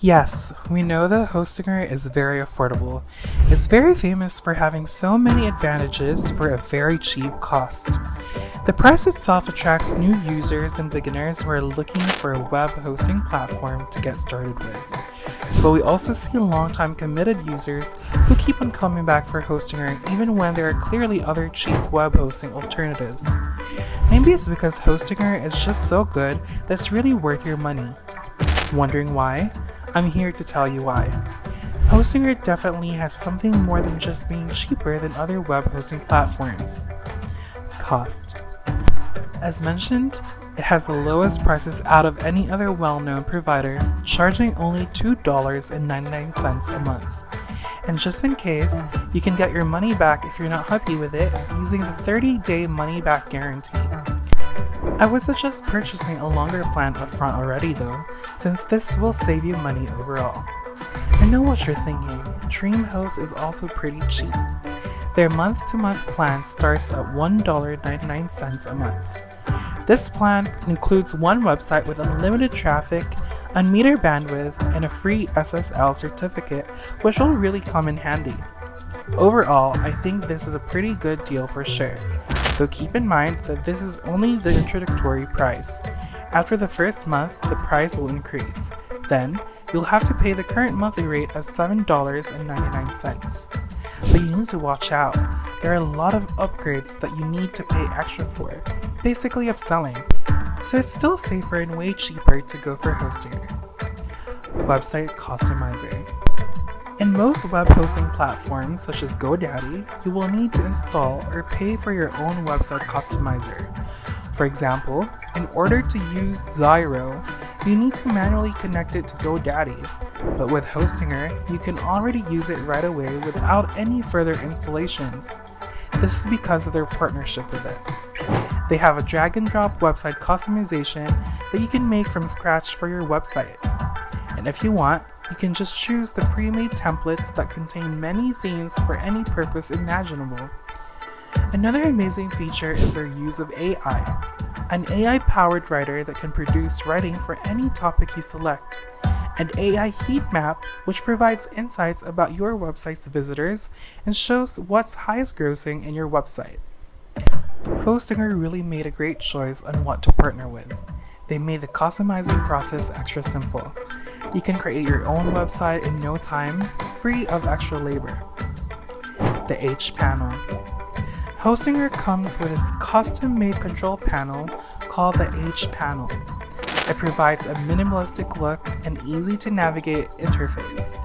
Yes, we know that Hostinger is very affordable. It's very famous for having so many advantages for a very cheap cost. The price itself attracts new users and beginners who are looking for a web hosting platform to get started with. But we also see long-time committed users who keep on coming back for Hostinger even when there are clearly other cheap web hosting alternatives. Maybe it's because Hostinger is just so good that it's really worth your money. Wondering why? I'm here to tell you why. Hostinger definitely has something more than just being cheaper than other web hosting platforms. Cost. As mentioned, it has the lowest prices out of any other well-known provider, charging only $2.99 a month. And just in case, you can get your money back if you're not happy with it using the 30-day money-back guarantee. I would suggest purchasing a longer plan upfront already though, since this will save you money overall. I know what you're thinking, DreamHost is also pretty cheap. Their month-to-month plan starts at $1.99 a month. This plan includes one website with unlimited traffic, unmetered bandwidth, and a free Ssl Certificate, which will really come in handy. Overall, I think this is a pretty good deal for sure, though keep in mind that this is only the introductory price. After the first month, the price will increase. Then, you'll have to pay the current monthly rate of $7.99. But you need to watch out. There are a lot of upgrades that you need to pay extra for, basically upselling. So it's still safer and way cheaper to go for Hostinger. Website Customizer. In most web hosting platforms such as GoDaddy, you will need to install or pay for your own website customizer. For example, in order to use Zyro, you need to manually connect it to GoDaddy, but with Hostinger, you can already use it right away without any further installations. This is because of their partnership with it. They have a drag-and-drop website customization that you can make from scratch for your website. And if you want, you can just choose the pre-made templates that contain many themes for any purpose imaginable. Another amazing feature is their use of AI, an AI-powered writer that can produce writing for any topic you select, and AI heat map, which provides insights about your website's visitors and shows what's highest grossing in your website. Hostinger really made a great choice on what to partner with. They made the customizing process extra simple. You can create your own website in no time, free of extra labor. The H panel. Hostinger comes with its custom-made control panel called the H panel. It provides a minimalistic look and easy-to-navigate interface.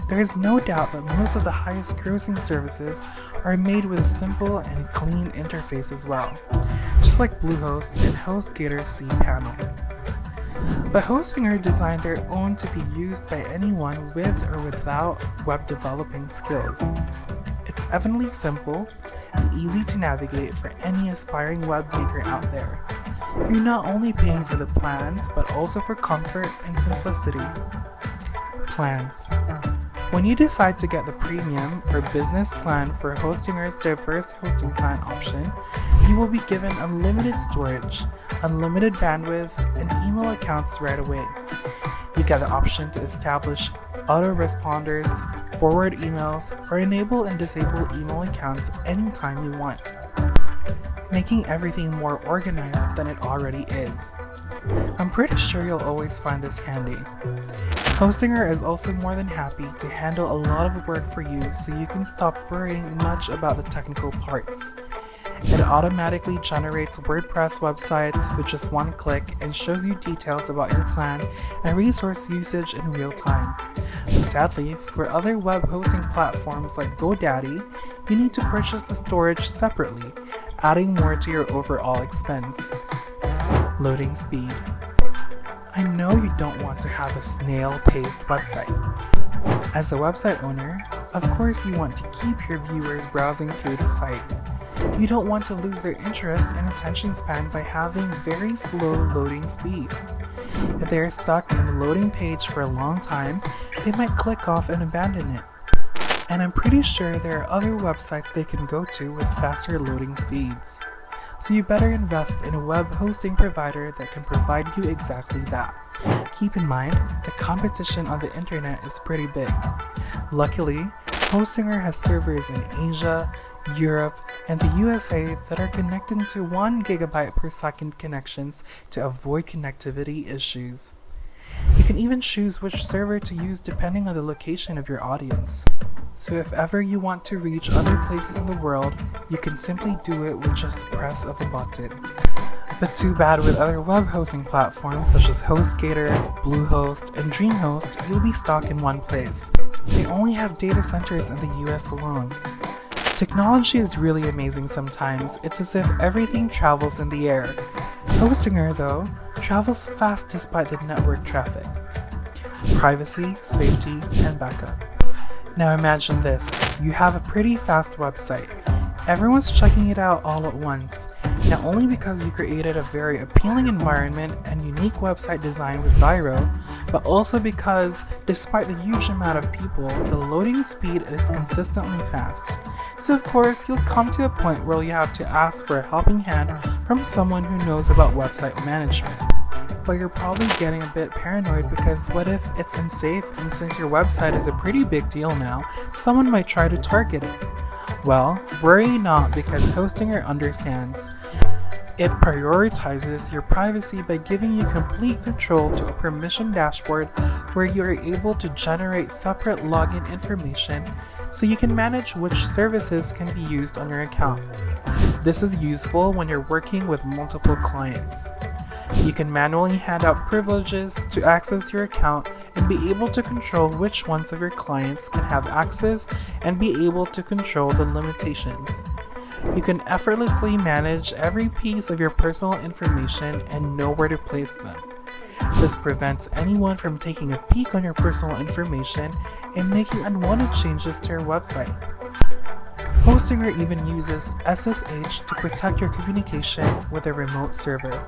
There is no doubt that most of the highest grossing services are made with a simple and clean interface as well, just like Bluehost and HostGator's C panel. But Hostinger designed their own to be used by anyone with or without web developing skills. It's evidently simple and easy to navigate for any aspiring web maker out there. You're not only paying for the plans, but also for comfort and simplicity. Plans. When you decide to get the premium or business plan for Hostinger's diverse hosting plan option, you will be given unlimited storage, unlimited bandwidth, and email accounts right away. You get the option to establish autoresponders, forward emails, or enable and disable email accounts anytime you want, making everything more organized than it already is. I'm pretty sure you'll always find this handy. Hostinger is also more than happy to handle a lot of work for you so you can stop worrying much about the technical parts. It automatically generates WordPress websites with just one click and shows you details about your plan and resource usage in real time. But sadly, for other web hosting platforms like GoDaddy, you need to purchase the storage separately, adding more to your overall expense. Loading speed. I know you don't want to have a snail-paced website. As a website owner, of course you want to keep your viewers browsing through the site. You don't want to lose their interest and attention span by having very slow loading speed. If they are stuck in the loading page for a long time, they might click off and abandon it. And I'm pretty sure there are other websites they can go to with faster loading speeds. so you better invest in a web hosting provider that can provide you exactly that. Keep in mind, the competition on the internet is pretty big. Luckily, Hostinger has servers in Asia, Europe, and the USA that are connected to 1 GB per second connections to avoid connectivity issues. You can even choose which server to use depending on the location of your audience. So if ever you want to reach other places in the world, you can simply do it with just the press of a button. But too bad with other web hosting platforms such as HostGator, Bluehost, and DreamHost, you'll be stuck in one place. They only have data centers in the US alone. Technology is really amazing sometimes. It's as if everything travels in the air. Hostinger, though, travels fast despite the network traffic. Privacy, safety, and backup. Now imagine this. You have a pretty fast website. Everyone's checking it out all at once. Not only because you created a very appealing environment and unique website design with Zyro, but also because, despite the huge amount of people, the loading speed is consistently fast. So of course, you'll come to a point where you have to ask for a helping hand from someone who knows about website management. But you're probably getting a bit paranoid because what if it's unsafe, and since your website is a pretty big deal now, someone might try to target it? Well, worry not, because Hostinger understands. It prioritizes your privacy by giving you complete control to a permission dashboard where you are able to generate separate login information so you can manage which services can be used on your account. This is useful when you're working with multiple clients. You can manually hand out privileges to access your account and be able to control which ones of your clients can have access and be able to control the limitations. You can effortlessly manage every piece of your personal information and know where to place them. This prevents anyone from taking a peek on your personal information and making unwanted changes to your website. Hostinger even uses SSH to protect your communication with a remote server.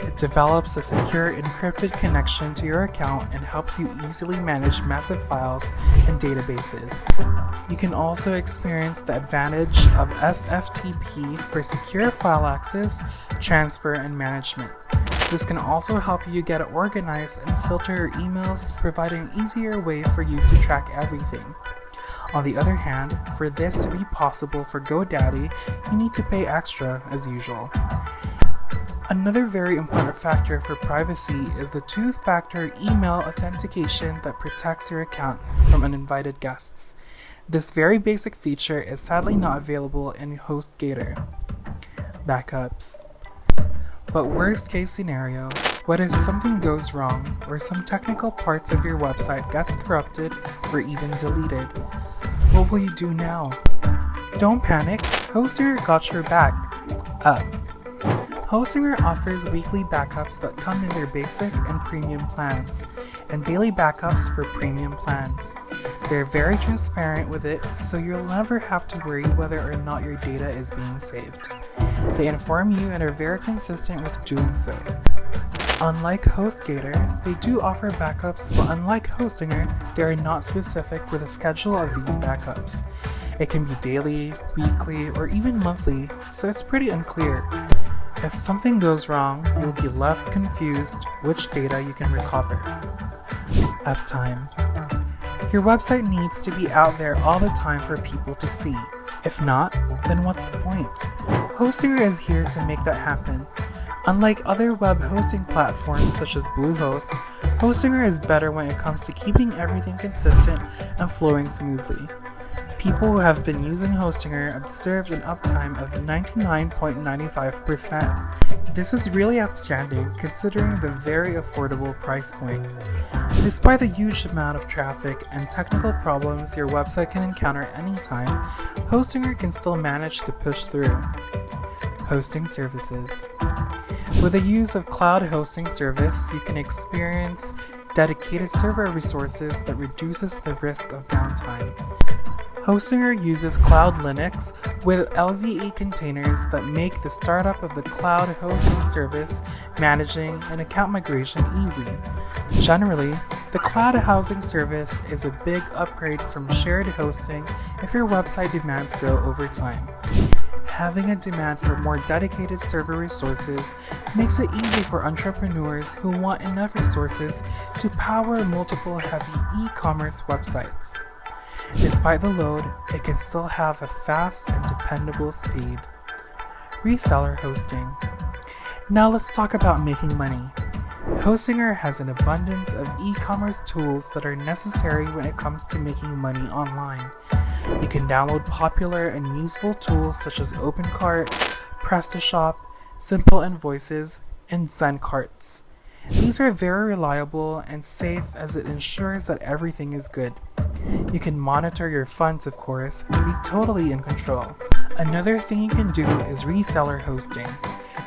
It develops a secure encrypted connection to your account and helps you easily manage massive files and databases. You can also experience the advantage of SFTP for secure file access, transfer, and management. This can also help you get organized and filter your emails, providing an easier way for you to track everything. On the other hand, for this to be possible for GoDaddy, you need to pay extra as usual. Another very important factor for privacy is the two-factor email authentication that protects your account from uninvited guests. This very basic feature is sadly not available in HostGator. Backups. But worst case scenario, what if something goes wrong or some technical parts of your website gets corrupted or even deleted? What will you do now? Don't panic, Hostinger got your back. Hostinger offers weekly backups that come in their basic and premium plans, and daily backups for premium plans. They're very transparent with it, so you'll never have to worry whether or not your data is being saved. They inform you and are very consistent with doing so. Unlike HostGator, they do offer backups, but unlike Hostinger, they are not specific with a schedule of these backups. It can be daily, weekly, or even monthly, so it's pretty unclear. If something goes wrong, you'll be left confused which data you can recover. Uptime. Your website needs to be out there all the time for people to see. If not, then what's the point? Hostinger is here to make that happen. Unlike other web hosting platforms such as Bluehost, Hostinger is better when it comes to keeping everything consistent and flowing smoothly. People who have been using Hostinger observed an uptime of 99.95%. This is really outstanding considering the very affordable price point. Despite the huge amount of traffic and technical problems your website can encounter anytime, Hostinger can still manage to push through. Hosting services. With the use of cloud hosting service, you can experience dedicated server resources that reduces the risk of downtime. Hostinger uses Cloud Linux with LVE containers that make the startup of the cloud hosting service, managing, and account migration easy. Generally, the cloud housing service is a big upgrade from shared hosting if your website demands grow over time. having a demand for more dedicated server resources makes it easy for entrepreneurs who want enough resources to power multiple heavy e-commerce websites. Despite the load, it can still have a fast and dependable speed. Reseller hosting. Now let's talk about making money. Hostinger has an abundance of e-commerce tools that are necessary when it comes to making money online. You can download popular and useful tools such as OpenCart, PrestaShop, Simple Invoices, and ZenCarts. These are very reliable and safe as it ensures that everything is good. You can monitor your funds, of course, to be totally in control. Another thing you can do is reseller hosting.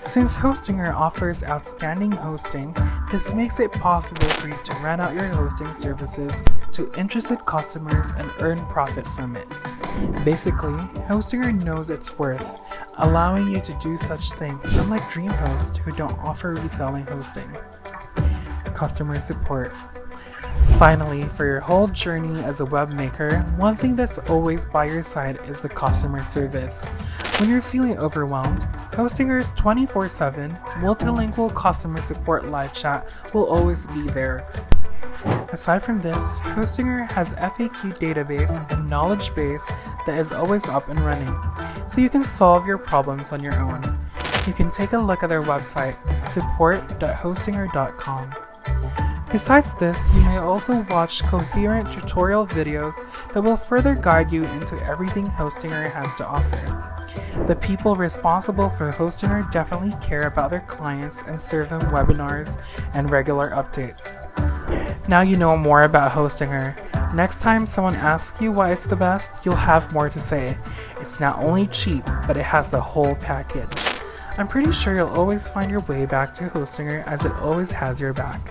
Since Hostinger offers outstanding hosting, this makes it possible for you to rent out your hosting services to interested customers and earn profit from it. Basically, Hostinger knows its worth, allowing you to do such things, unlike DreamHost, who don't offer reselling hosting. Customer support. Finally, for your whole journey as a web maker, one thing that's always by your side is the customer service. When you're feeling overwhelmed, Hostinger's 24/7 multilingual customer support live chat will always be there. Aside from this, Hostinger has FAQ database and knowledge base that is always up and running, so you can solve your problems on your own. You can take a look at their website, support.hostinger.com. Besides this, you may also watch coherent tutorial videos that will further guide you into everything Hostinger has to offer. The people responsible for Hostinger definitely care about their clients and serve them webinars and regular updates. Now you know more about Hostinger. Next time someone asks you why it's the best, you'll have more to say. It's not only cheap, but it has the whole package. I'm pretty sure you'll always find your way back to Hostinger as it always has your back.